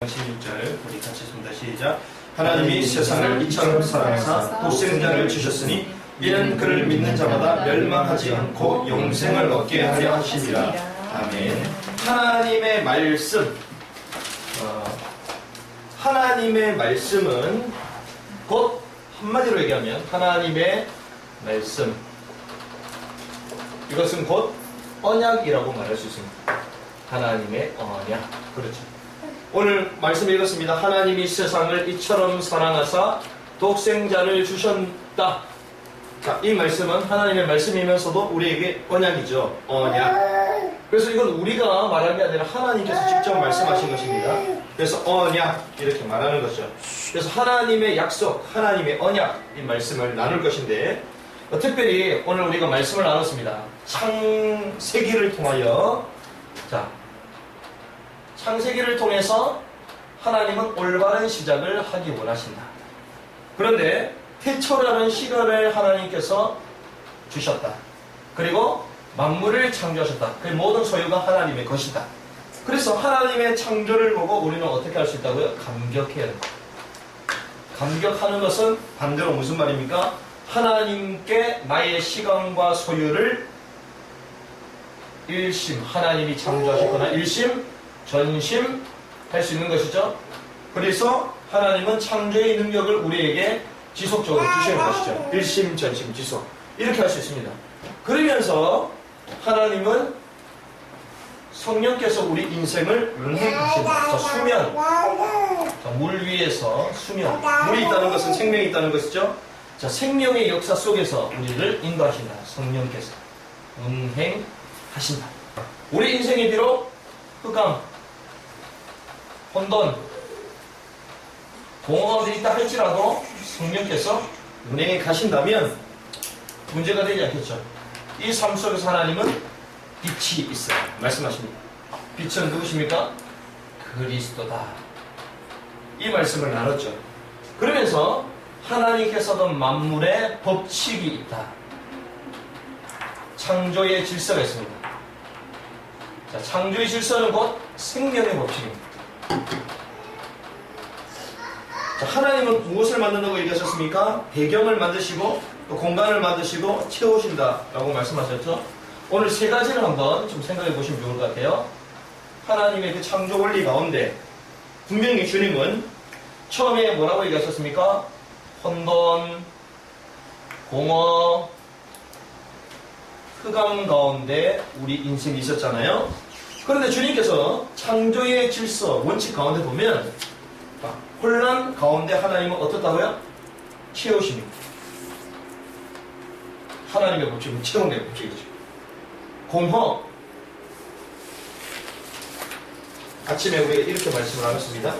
16절 우리 같이 읽습니다. 시작. 하나님이 세상을 이처럼 사랑하사 독생자를 주셨으니 이는 그를 믿는 자마다 멸망하지 않고 영생을 얻게 하려 하심이라. 아멘. 하나님의 말씀, 하나님의 말씀은 곧 한마디로 얘기하면 하나님의 말씀, 이것은 곧 언약이라고 말할 수 있습니다. 하나님의 언약. 그렇죠. 오늘 말씀 읽었습니다. 하나님이 세상을 이처럼 사랑하사 독생자를 주셨다. 자, 이 말씀은 하나님의 말씀이면서도 우리에게 언약이죠. 언약. 그래서 이건 우리가 말한 게 아니라 하나님께서 직접 말씀하신 것입니다. 그래서 언약 이렇게 말하는 거죠. 그래서 하나님의 약속, 하나님의 언약 이 말씀을 나눌 것인데 특별히 오늘 우리가 말씀을 나눴습니다. 창세기를 통하여 창세기를 통해서 하나님은 올바른 시작을 하기 원하신다. 그런데 태초라는 시간을 하나님께서 주셨다. 그리고 만물을 창조하셨다. 그 모든 소유가 하나님의 것이다. 그래서 하나님의 창조를 보고 우리는 어떻게 할 수 있다고요? 감격해야 된다. 감격하는 것은 반대로 무슨 말입니까? 하나님께 나의 시간과 소유를 일심, 하나님이 창조하셨거나 일심, 전심 할 수 있는 것이죠. 그래서 하나님은 창조의 능력을 우리에게 지속적으로 주시는 것이죠. 일심, 전심, 지속 이렇게 할 수 있습니다. 그러면서 하나님은 성령께서 우리 인생을 운행하신다. 자, 수면, 자, 물 위에서 수면, 물이 있다는 것은 생명이 있다는 것이죠. 자, 생명의 역사 속에서 우리를 인도하신다. 성령께서 운행하신다. 우리 인생이 비록 흑암, 혼돈, 공허가 되어 있다 할지라도 성령께서 운행해 가신다면 문제가 되지 않겠죠. 이 삶 속에서 하나님은 빛이 있어요. 말씀하십니다. 빛은 누구십니까? 그리스도다. 이 말씀을 나눴죠. 그러면서 하나님께서도 만물에 법칙이 있다. 창조의 질서가 있습니다. 자, 창조의 질서는 곧 생명의 법칙입니다. 자, 하나님은 무엇을 만든다고 얘기하셨습니까? 배경을 만드시고 또 공간을 만드시고 채우신다라고 말씀하셨죠. 오늘 세 가지를 한번 좀 생각해 보시면 좋을 것 같아요. 하나님의 그 창조 원리 가운데 분명히 주님은 처음에 뭐라고 얘기하셨습니까? 혼돈, 공허, 흑암 가운데 우리 인생이 있었잖아요. 그런데 주님께서 창조의 질서, 원칙 가운데 보면 혼란 가운데 하나님은 어떻다고요? 채우십니다. 하나님의 법칙은 채움의 법칙이죠. 공허. 아침에 우리가 이렇게 말씀을 나눴습니다.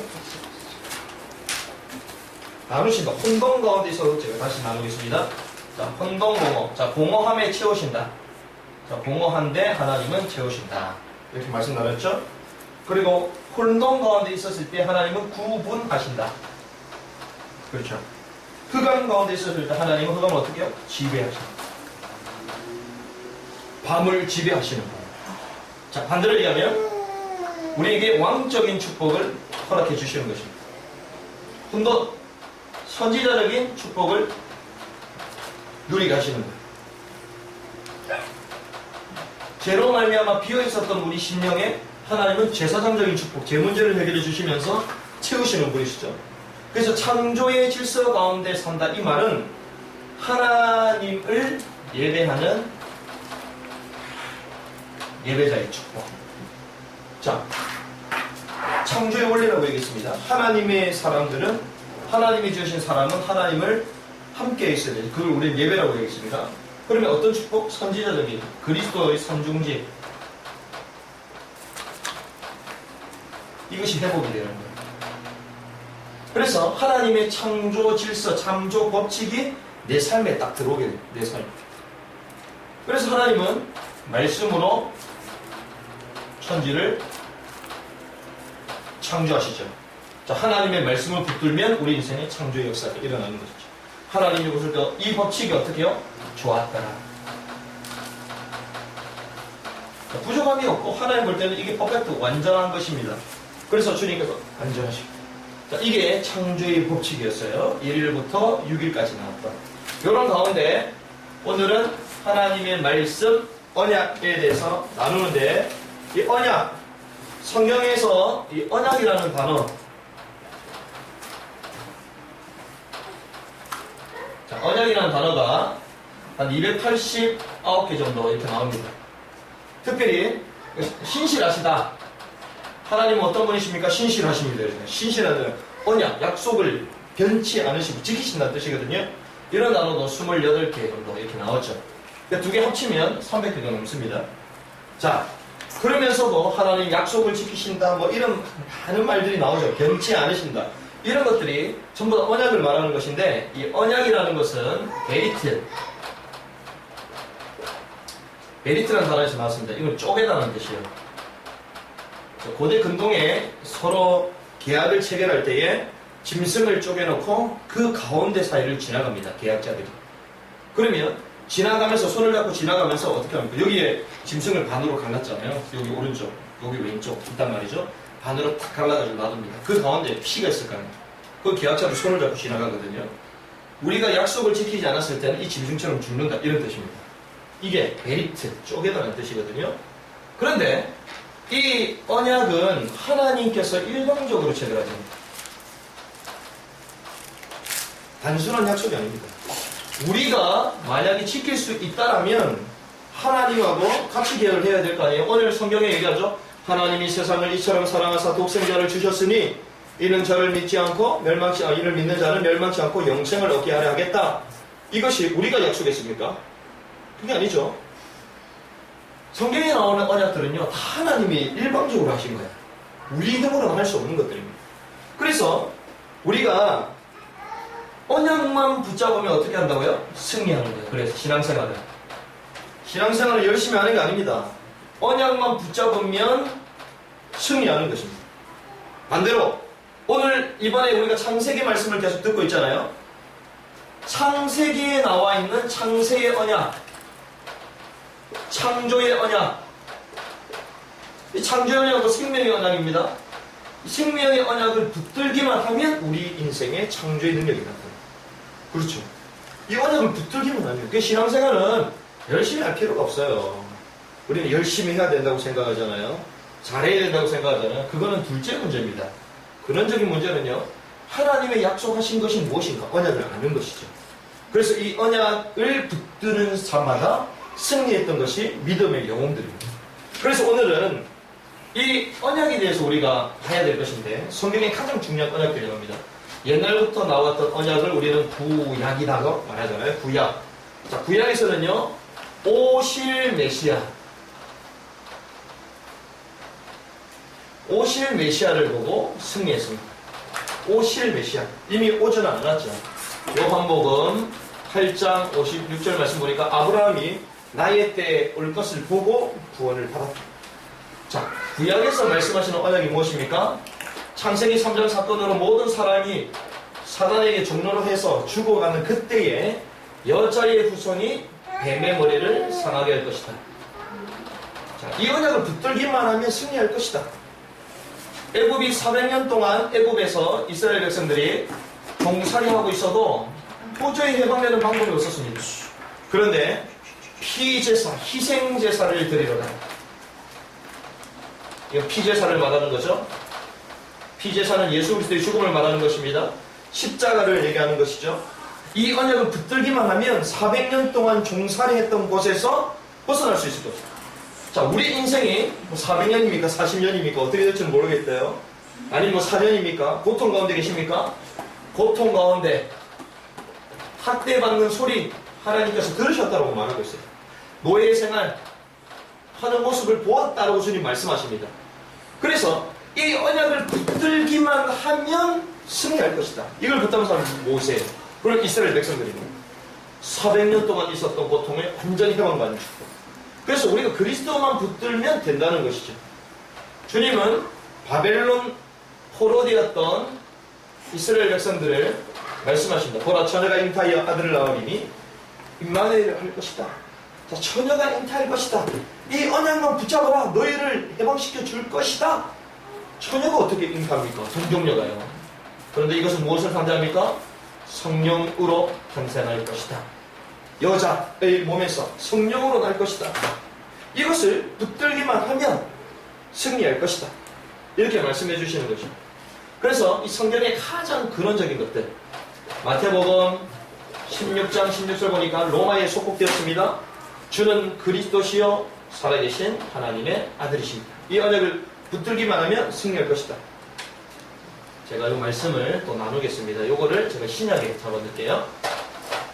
나누신다. 혼돈 가운데 있어서 제가 다시 나누겠습니다. 자, 혼돈, 공허. 자, 공허함에 채우신다. 자, 공허한데 하나님은 채우신다. 이렇게 말씀 나눴죠? 그리고 혼돈 가운데 있었을 때 하나님은 구분하신다. 그렇죠. 흑암 가운데 있었을 때 하나님은 흑암을 어떻게 해요? 지배하신다. 밤을 지배하시는 분. 자, 반대로 얘기하면 우리에게 왕적인 축복을 허락해 주시는 것입니다. 혼돈, 선지자적인 축복을 누리게 하시는 거예요. 죄로 말미암아 비어있었던 우리 심령에 하나님은 제사장적인 축복, 제 문제를 해결해 주시면서 채우시는 분이시죠. 그래서 창조의 질서 가운데 산다. 이 말은 하나님을 예배하는 예배자의 축복. 자, 창조의 원리라고 얘기했습니다. 하나님의 사람들은, 하나님이 지으신 사람은 하나님을 함께 있어야 돼요. 그걸 우리는 예배라고 얘기했습니다. 그러면 어떤 축복? 선지자적인 그리스도의 선중지. 이것이 회복이 되는 거예요. 그래서 하나님의 창조 질서, 창조 법칙이 내 삶에 딱 들어오게 돼요. 내 삶에. 그래서 하나님은 말씀으로 천지를 창조하시죠. 자, 하나님의 말씀을 붙들면 우리 인생의 창조의 역사가 일어나는 것이죠. 하나님이 보실 때 이 법칙이 어떻게 해요? 좋았더라. 부족함이 없고 하나님 볼 때는 이게 퍼펙트 완전한 것입니다. 그래서 주님께서 안전하시고. 자, 이게 창조의 법칙이었어요. 1일부터 6일까지 나왔던. 이런 가운데 오늘은 하나님의 말씀, 언약에 대해서 나누는데, 이 언약, 성경에서 이 언약이라는 단어, 자, 언약이라는 단어가 한 289개 정도 이렇게 나옵니다. 특별히 신실하시다. 하나님은 어떤 분이십니까? 신실하십니다. 신실하는 언약, 약속을 변치 않으시고 지키신다는 뜻이거든요. 이런 단어도 28개 정도 이렇게 나왔죠. 두 개 합치면 300개가 넘습니다. 자, 그러면서도 하나님 약속을 지키신다, 뭐 이런 많은 말들이 나오죠. 변치 않으신다. 이런 것들이 전부 다 언약을 말하는 것인데, 이 언약이라는 것은 베리트라는 단어에서 나왔습니다. 이건 쪼개다는 뜻이에요. 고대 근동에 서로 계약을 체결할 때에 짐승을 쪼개놓고 그 가운데 사이를 지나갑니다. 계약자들이. 그러면 지나가면서, 손을 잡고 지나가면서 어떻게 합니까? 여기에 짐승을 반으로 갈랐잖아요. 여기 오른쪽, 여기 왼쪽 있단 말이죠. 반으로 탁 갈라가지고 놔둡니다. 그 가운데 피가 있을 거 아니에요. 그 계약자도 손을 잡고 지나가거든요. 우리가 약속을 지키지 않았을 때는 이 짐승처럼 죽는다, 이런 뜻입니다. 이게 베리트, 쪼개다는 뜻이거든요. 그런데 이 언약은 하나님께서 일방적으로 체결하십니다. 단순한 약속이 아닙니다. 우리가 만약에 지킬 수 있다라면 하나님하고 같이 계약을 해야 될 거 아니에요. 오늘 성경에 얘기하죠. 하나님이 세상을 이처럼 사랑하사 독생자를 주셨으니 이는 저를 믿지 않고 이를 믿는 자는 멸망치 않고 영생을 얻게 하려 하겠다. 이것이 우리가 약속했습니까? 그게 아니죠. 성경에 나오는 언약들은요, 다 하나님이 일방적으로 하신 거예요. 우리 힘으로는 할 수 없는 것들입니다. 그래서 우리가 언약만 붙잡으면 어떻게 한다고요? 승리하는 거예요. 그래서 신앙생활을 열심히 하는 게 아닙니다. 언약만 붙잡으면 승리하는 것입니다. 반대로 오늘 이번에 우리가 창세기 말씀을 계속 듣고 있잖아요. 창세기에 나와 있는 창세의 언약, 창조의 언약, 이 창조의 언약도 생명의 언약입니다. 이 생명의 언약을 붙들기만 하면 우리 인생의 창조의 능력이 나타나요. 그렇죠. 이 언약을 붙들기만 하면, 그 신앙생활은 열심히 할 필요가 없어요. 우리는 열심히 해야 된다고 생각하잖아요. 잘해야 된다고 생각하잖아요. 그거는 둘째 문제입니다. 근원적인 문제는요, 하나님의 약속하신 것이 무엇인가, 언약을 아는 것이죠. 그래서 이 언약을 붙드는 삶마다 승리했던 것이 믿음의 영웅들입니다. 그래서 오늘은 이 언약에 대해서 우리가 봐야 될 것인데, 성경에 가장 중요한 언약들이 나옵니다. 옛날부터 나왔던 언약을 우리는 구약이라고 말하잖아요. 구약. 자, 구약에서는요, 오실 메시아를 보고 승리했습니다. 오실 메시아. 이미 오지는 않았죠. 요한복음 8장 56절 말씀 보니까 아브라함이 나의 때에 올 것을 보고 구원을 받았다. 자, 구약에서 말씀하시는 언약이 무엇입니까? 창세기 3장 사건으로 모든 사람이 사단에게 종로로 해서 죽어가는 그때에 여자의 후손이 뱀의 머리를 상하게 할 것이다. 자, 이 언약을 붙들기만 하면 승리할 것이다. 애굽이 400년 동안 애굽에서 이스라엘 백성들이 종살이하고 있어도 도저히 해방되는 방법이 없었습니다. 그런데 피제사, 희생제사를 드리러 가요. 이거 피제사를 말하는 거죠. 피제사는 예수 그리스도의 죽음을 말하는 것입니다. 십자가를 얘기하는 것이죠. 이 언약을 붙들기만 하면 400년 동안 종살이했던 곳에서 벗어날 수 있을 것입니다. 자, 우리 인생이 400년입니까? 40년입니까? 어떻게 될지는 모르겠어요. 아니면 4년입니까? 고통 가운데 계십니까? 고통 가운데 학대받는 소리 하나님께서 들으셨다고 말하고 있어요. 노예 생활 하는 모습을 보았다라고 주님 말씀하십니다. 그래서 이 언약을 붙들기만 하면 승리할 것이다. 이걸 붙잡은 사람은 모세, 그리고 이스라엘 백성들입니다. 400년 동안 있었던 고통에 완전히 해방받는 축복. 그래서 우리가 그리스도만 붙들면 된다는 것이죠. 주님은 바벨론 포로되었던 이스라엘 백성들을 말씀하십니다. 보라, 처녀가 잉타하여 아들을 낳으리니 임마누엘을 할 것이다. 자, 처녀가 잉타할 것이다. 이 언약만 붙잡아라. 너희를 해방시켜 줄 것이다. 처녀가 어떻게 잉태합니까? 동정녀가요. 그런데 이것은 무엇을 상징합니까? 성령으로 탄생할 것이다. 여자의 몸에서 성령으로 날 것이다. 이것을 붙들기만 하면 승리할 것이다. 이렇게 말씀해 주시는 거죠. 그래서 이 성경의 가장 근원적인 것들, 마태복음 16장 16절 보니까 로마에 속국되었습니다. 주는 그리스도시요 살아계신 하나님의 아들이십니다. 이 언약을 붙들기만 하면 승리할 것이다. 제가 이 말씀을 또 나누겠습니다. 요거를 제가 신약에 잡아둘게요.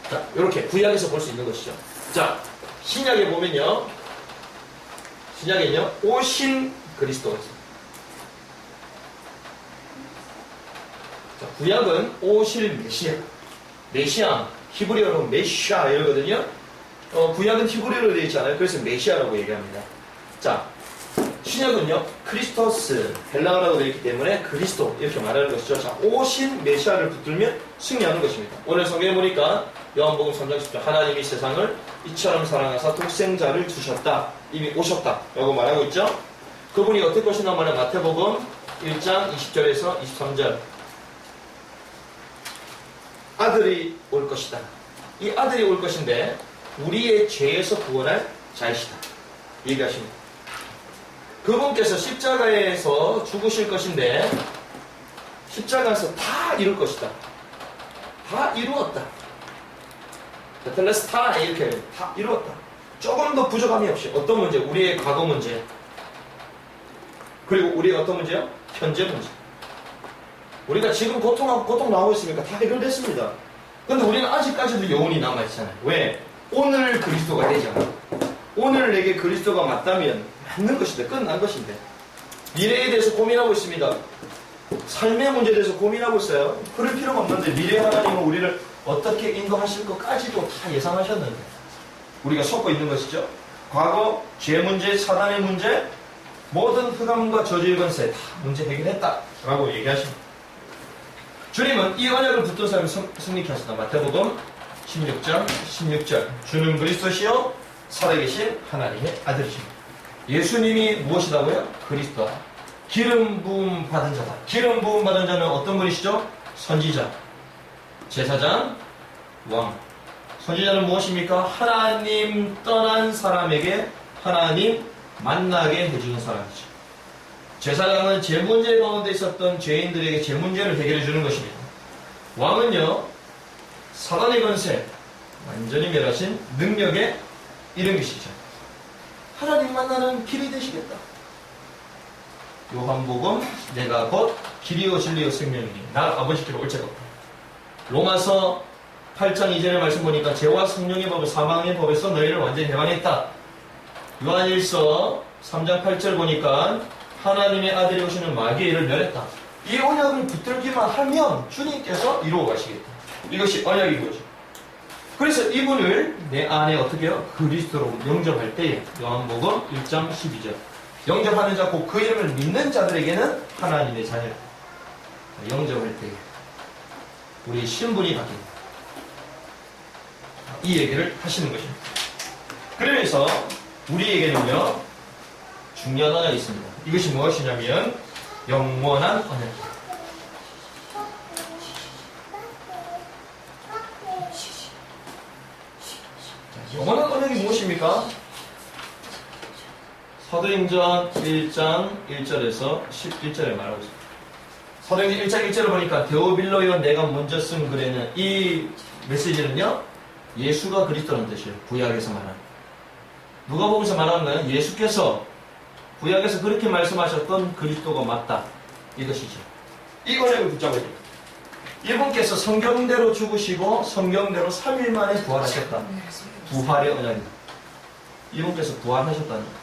자, 이렇게 구약에서 볼 수 있는 것이죠. 자, 신약에 보면요. 신약에는요, 오신 그리스도가 있습니다. 자, 구약은 오실 메시아. 메시아, 히브리어로 메시아 이러거든요. 구약은 히브리어로 되어 있잖아요. 그래서 메시아라고 얘기합니다. 자, 신약은요, 크리스토스, 헬라어라고 되어 있기 때문에 그리스도 이렇게 말하는 것이죠. 자, 오신 메시아를 붙들면 승리하는 것입니다. 오늘 성경에 보니까 요한복음 3장 10절 하나님이 세상을 이처럼 사랑하사 독생자를 주셨다. 이미 오셨다. 라고 말하고 있죠. 그분이 어떻게 오시나 말하면 마태복음 1장 20절에서 23절 아들이 올 것이다. 이 아들이 올 것인데 우리의 죄에서 구원할 자이시다. 얘기하십니다. 그분께서 십자가에서 죽으실 것인데 십자가에서 다 이룰 것이다. 다 이루었다. 텔레스타 이렇게 다 이루었다. 조금 더 부족함이 없이 어떤 문제? 우리의 과거 문제, 그리고 우리의 어떤 문제요? 현재 문제. 우리가 지금 고통 나오고 있으니까 다 해결됐습니다. 그런데 우리는 아직까지도 여운이 남아있잖아요. 왜? 오늘 그리스도가 되잖아. 오늘 내게 그리스도가 맞다면 맞는 것인데, 끝난 것인데, 미래에 대해서 고민하고 있습니다. 삶의 문제에 대해서 고민하고 있어요. 그럴 필요가 없는데 미래 하나님은 우리를 어떻게 인도하실 것까지도 다 예상하셨는데 우리가 속고 있는 것이죠. 과거, 죄 문제, 사단의 문제, 모든 흑암과 저주의 권세 다 문제 해결했다라고 얘기하십니다. 주님은 이 언약을 붙든 사람을 승리케 하시다. 마태복음 16장 16절 주는 그리스도시요 살아계신 하나님의 아들이십니다. 예수님이 무엇이라고요? 그리스도. 기름 부음 받은 자다. 기름 부음 받은 자는 어떤 분이시죠? 선지자, 제사장, 왕. 선지자는 무엇입니까? 하나님 떠난 사람에게 하나님 만나게 해주는 사람이죠. 제사장은 제 문제 가운데 있었던 죄인들에게 제 문제를 해결해 주는 것입니다. 왕은요, 사단의 권세, 완전히 멸하신 능력의 이름이시죠. 하나님 만나는 길이 되시겠다. 요한복음 내가 곧 길이요 진리요 생명이니 나 아버지께로 올 자가 없다. 로마서 8장 2절의 말씀 보니까 죄와 성령의 법을 사망의 법에서 너희를 완전히 해방했다. 요한일서 3장 8절 보니까 하나님의 아들이 오시는 마귀의 일을 멸했다. 이 언약을 붙들기만 하면 주님께서 이루어 가시겠다. 이것이 언약인 거죠. 그래서 이분을 내 안에 어떻게 해요? 그리스도로 영접할 때에 요한복음 1장 12절 영접하는 자 곧 그 이름을 믿는 자들에게는 하나님의 자녀. 영접할 때에 우리 신분이 바뀝니다. 이 얘기를 하시는 것입니다. 그러면서 우리에게는요 중요한 언약이 있습니다. 이것이 무엇이냐면 영원한 언약입니다. 영원한 언약이 무엇입니까? 사도행전 1장 1절에서 11절에 말하고 있습니다. 사도행전 1장 1절을 보니까 데오빌로여 내가 먼저 쓴 글에는 이 메시지는요 예수가 그리스도라는 뜻이에요. 구약에서 말하는. 누가복음에서 말하는 건 예수께서 구약에서 그렇게 말씀하셨던 그리스도가 맞다. 이것이죠. 이 언약을 붙잡아야 됩니다. 이분께서 성경대로 죽으시고 성경대로 3일 만에 부활하셨다. 부활의 언약입니다. 이분께서 부활하셨다는 거예요.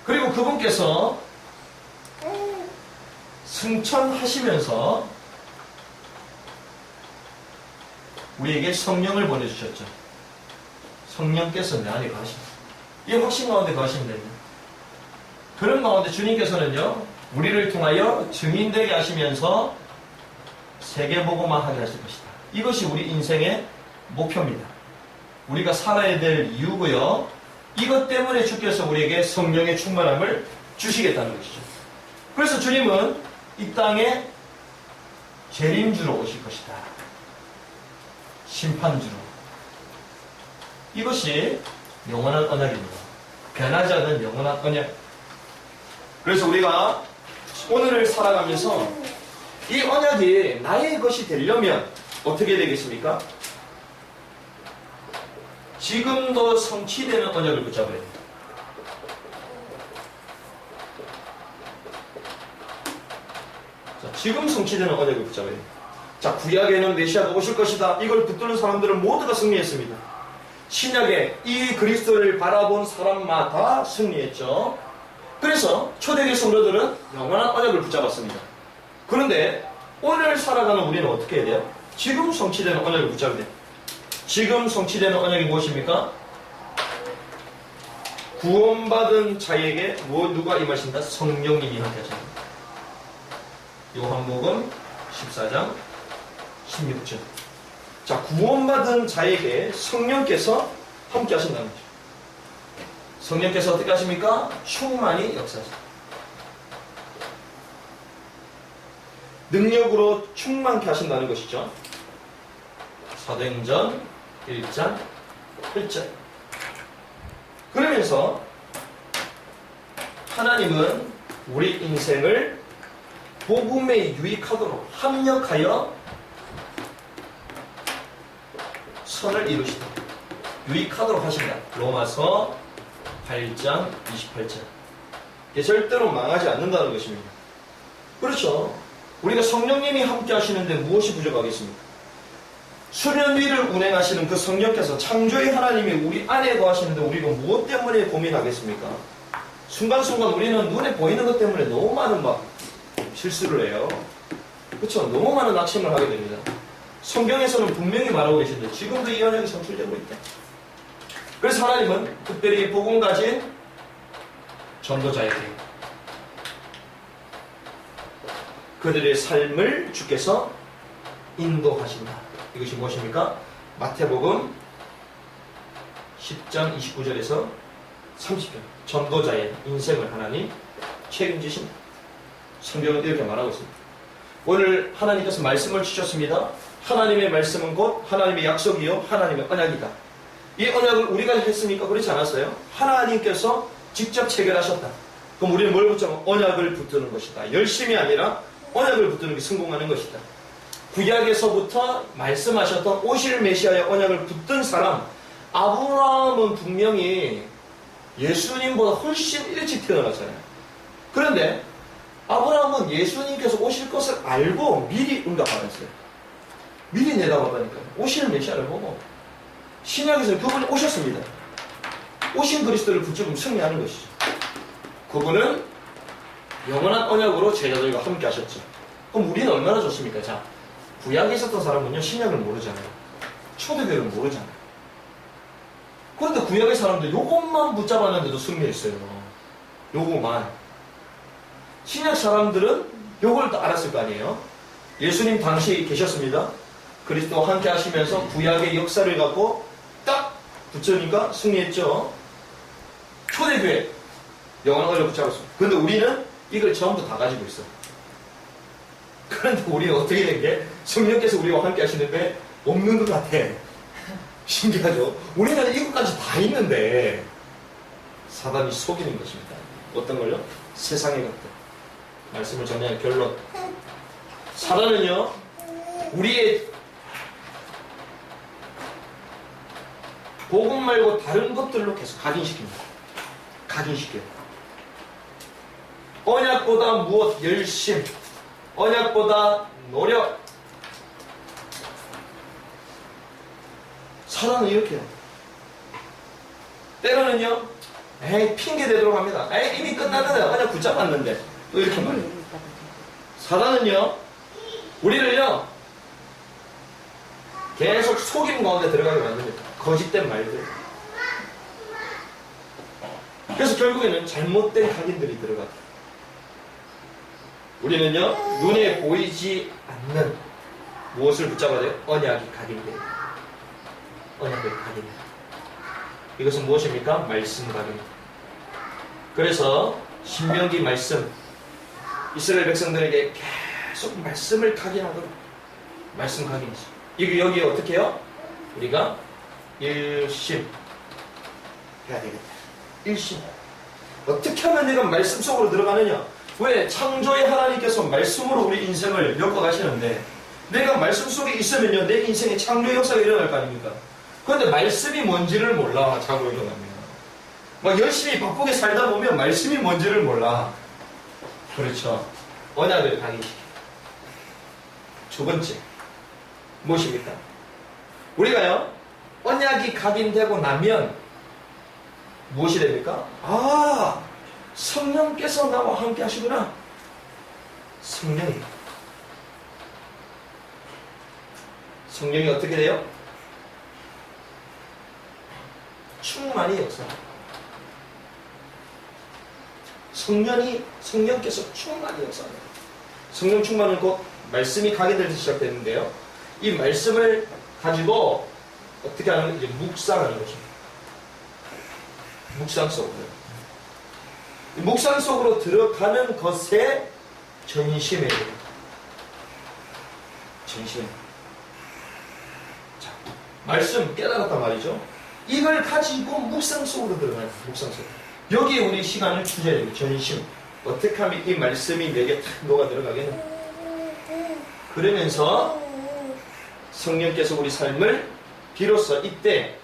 그리고 그분께서 승천하시면서 우리에게 성령을 보내주셨죠. 성령께서 내 안에 거하십니다. 이 확신 가운데 거하시면 됩니다. 그런 가운데 주님께서는요 우리를 통하여 증인되게 하시면서 세계보고만 하게 하실 것이다. 이것이 우리 인생의 목표입니다. 우리가 살아야 될 이유고요. 이것 때문에 주께서 우리에게 성령의 충만함을 주시겠다는 것이죠. 그래서 주님은 이 땅에 재림주로 오실 것이다. 심판주로. 이것이 영원한 언약입니다. 변하지 않는 영원한 언약. 그래서 우리가 오늘을 살아가면서 이 언약이 나의 것이 되려면 어떻게 되겠습니까? 지금도 성취되는 언약을 붙잡아야 돼요. 자, 지금 성취되는 언약을 붙잡아야 돼요. 자, 구약에는 메시아가 오실 것이다. 이걸 붙드는 사람들은 모두가 승리했습니다. 신약에 이 그리스도를 바라본 사람마다 승리했죠. 그래서 초대교회 성도들은 영원한 언약을 붙잡았습니다. 그런데 오늘 살아가는 우리는 어떻게 해야 돼요? 지금 성취되는 언약을 붙잡아야 돼요. 지금 성취되는 언약이 무엇입니까? 구원받은 자에게 누가 임하신다? 성령님이 함께 하십니다. 요한복음 14장 16절. 자, 구원받은 자에게 성령께서 함께 하신다는 거죠. 성령께서 어떻게 하십니까? 충만히 역사하십니다. 능력으로 충만케 하신다는 것이죠. 사도행전 1장 1절. 그러면서 하나님은 우리 인생을 복음에 유익하도록 합력하여 선을 이루시다. 유익하도록 하신다. 로마서 8장 28절. 이게 절대로 망하지 않는다는 것입니다. 그렇죠. 우리가 성령님이 함께 하시는데 무엇이 부족하겠습니까? 수년 위를 운행하시는 그 성령께서 창조의 하나님이 우리 안에 거하시는데 우리가 무엇 때문에 고민하겠습니까? 순간순간 우리는 눈에 보이는 것 때문에 너무 많은 실수를 해요. 그렇죠? 너무 많은 낙심을 하게 됩니다. 성경에서는 분명히 말하고 계신데 지금도 이 언약이 성취되고 있다. 그래서 하나님은 특별히 복음 가진 전도자에게 그들의 삶을 주께서 인도하신다. 이것이 무엇입니까? 마태복음 10장 29절에서 30절. 전도자의 인생을 하나님 책임지신다. 성경은 이렇게 말하고 있습니다. 오늘 하나님께서 말씀을 주셨습니다. 하나님의 말씀은 곧 하나님의 약속이요 하나님의 언약이다. 이 언약을 우리가 했습니까? 그렇지 않았어요? 하나님께서 직접 체결하셨다. 그럼 우리는 뭘 붙잡으면 언약을 붙드는 것이다. 열심이 아니라 언약을 붙드는 게 성공하는 것이다. 구약에서부터 말씀하셨던 오실 메시아의 언약을 붙든 사람, 아브라함은 분명히 예수님보다 훨씬 일찍 태어났잖아요. 그런데 아브라함은 예수님께서 오실 것을 알고 미리 응답받았어요. 미리 내다봤다니까요. 오실 메시아를 보고. 신약에서는 그분이 오셨습니다. 오신 그리스도를 붙잡으면 승리하는 것이죠. 그분은 영원한 언약으로 제자들과 함께 하셨죠. 그럼 우리는 얼마나 좋습니까? 자, 구약에 있었던 사람은요, 신약을 모르잖아요. 초대교회를 모르잖아요. 그런데 구약의 사람들 요것만 붙잡았는데도 승리했어요. 요것만. 신약 사람들은 요걸 또 알았을 거 아니에요? 예수님 당시에 계셨습니다. 그리스도와 함께 하시면서 구약의 역사를 갖고 딱 붙으니까 승리했죠. 초대교회 영원한 언약을 붙잡았습니다. 그런데 우리는 이걸 전부 다 가지고 있어. 그런데 우리는 어떻게 된 게 성령께서 우리와 함께 하시는데 없는 것 같아. 신기하죠? 우리는 이것까지 다 있는데 사단이 속이는 것입니다. 어떤 걸요? 세상의 것들. 말씀을 정리한 결론. 사단은요, 우리의 복음 말고 다른 것들로 계속 각인시킵니다. 각인시켜요. 언약보다 무엇? 열심. 언약보다 노력. 사단은 이렇게 해요. 때로는요, 에이, 핑계 대도록 합니다. 에이, 이미 끝났는데, 언약 붙잡았는데. 또 이렇게 말해요. 사단은요, 우리를요, 계속 속임 가운데 들어가게 만듭니다. 거짓된 말들. 그래서 결국에는 잘못된 각인들이 들어가요. 우리는요, 눈에 보이지 않는 무엇을 붙잡아야 돼요? 언약이 각인돼요. 언약을 각인해요. 이것은 무엇입니까? 말씀 각인. 그래서 신명기 말씀 이스라엘 백성들에게 계속 말씀을 각인하도록. 말씀 각인이죠. 이거 여기 어떻게 해요? 우리가 일심 해야 되겠다. 일심. 어떻게 하면 내가 말씀 속으로 들어가느냐? 왜? 창조의 하나님께서 말씀으로 우리 인생을 엮어가시는데 내가 말씀 속에 있으면요 내 인생에 창조 역사가 일어날 거 아닙니까? 그런데 말씀이 뭔지를 몰라. 자고 일어나면 막 열심히 바쁘게 살다 보면 말씀이 뭔지를 몰라. 그렇죠. 언약을 각인시켜. 두 번째 무엇입니까? 우리가요 언약이 각인되고 나면 무엇이 됩니까? 아, 성령께서 나와 함께 하시구나. 성령이 어떻게 돼요? 충만히 역사. 성령께서 충만히 역사합니다. 성령 충만은 곧 말씀이 각인될 때 시작되는데요. 이 말씀을 가지고 어떻게 하는 이제 묵상하는 것입니다. 묵상 속으로. 묵상 속으로 들어가는 것에 전심에 전심. 자, 말씀 깨달았단 말이죠. 이걸 가지고 묵상 속으로 들어가는 묵상 속. 여기에 우리 시간을 투자해야 돼요. 전심. 어떻게 하면 이 말씀이 내게 탁 녹아 들어가겠나? 그러면서 성령께서 우리 삶을 비로소 이때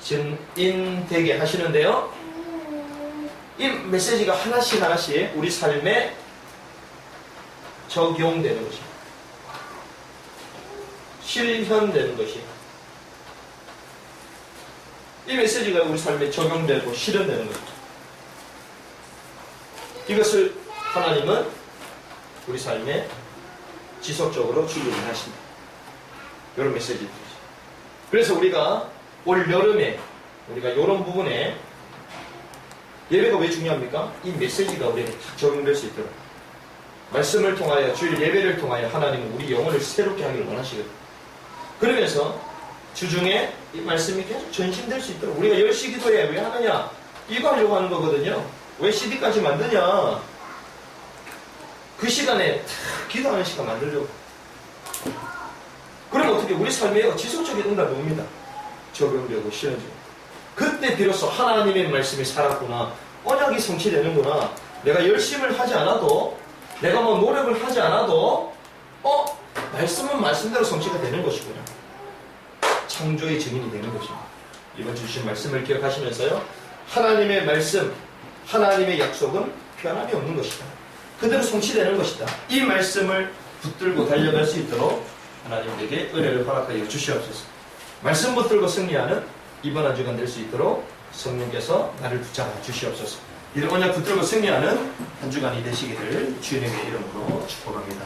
증인되게 하시는데요. 이 메시지가 하나씩 우리 삶에 적용되는 것입니다. 실현되는 것이에요. 이 메시지가 우리 삶에 적용되고 실현되는 것입니다. 이것을 하나님은 우리 삶에 지속적으로 주기를 하십니다. 이런 메시지들이죠. 그래서 우리가 올 여름에 우리가 이런 부분에 예배가 왜 중요합니까? 이 메시지가 우리에게 적용될 수 있도록 말씀을 통하여 주일 예배를 통하여 하나님은 우리 영혼을 새롭게 하기를 원하시거든요. 그러면서 주중에 이 말씀이 계속 전신될 수 있도록 우리가 10시 기도회 왜 하느냐? 이거 하려고 하는 거거든요. 왜 CD까지 만드냐? 그 시간에 탁 기도하는 시간 만들려고. 그럼 어떻게 우리 삶에 지속적인 응답이 옵니다. 적용되고 실현되고. 그때 비로소 하나님의 말씀이 살았구나. 언약이 성취되는구나. 내가 열심을 하지 않아도 내가 뭐 노력을 하지 않아도 말씀은 말씀대로 성취가 되는 것이구나. 창조의 증인이 되는 것입니다. 이번 주신 말씀을 기억하시면서요. 하나님의 말씀, 하나님의 약속은 변함이 없는 것이다. 그대로 성취되는 것이다. 이 말씀을 붙들고 달려갈 수 있도록 하나님에게 은혜를 허락하여 주시옵소서. 말씀 붙들고 승리하는 이번 한 주간 될 수 있도록 성령께서 나를 붙잡아 주시옵소서. 이런 언약 붙들고 승리하는 한 주간이 되시기를 주님의 이름으로 축복합니다.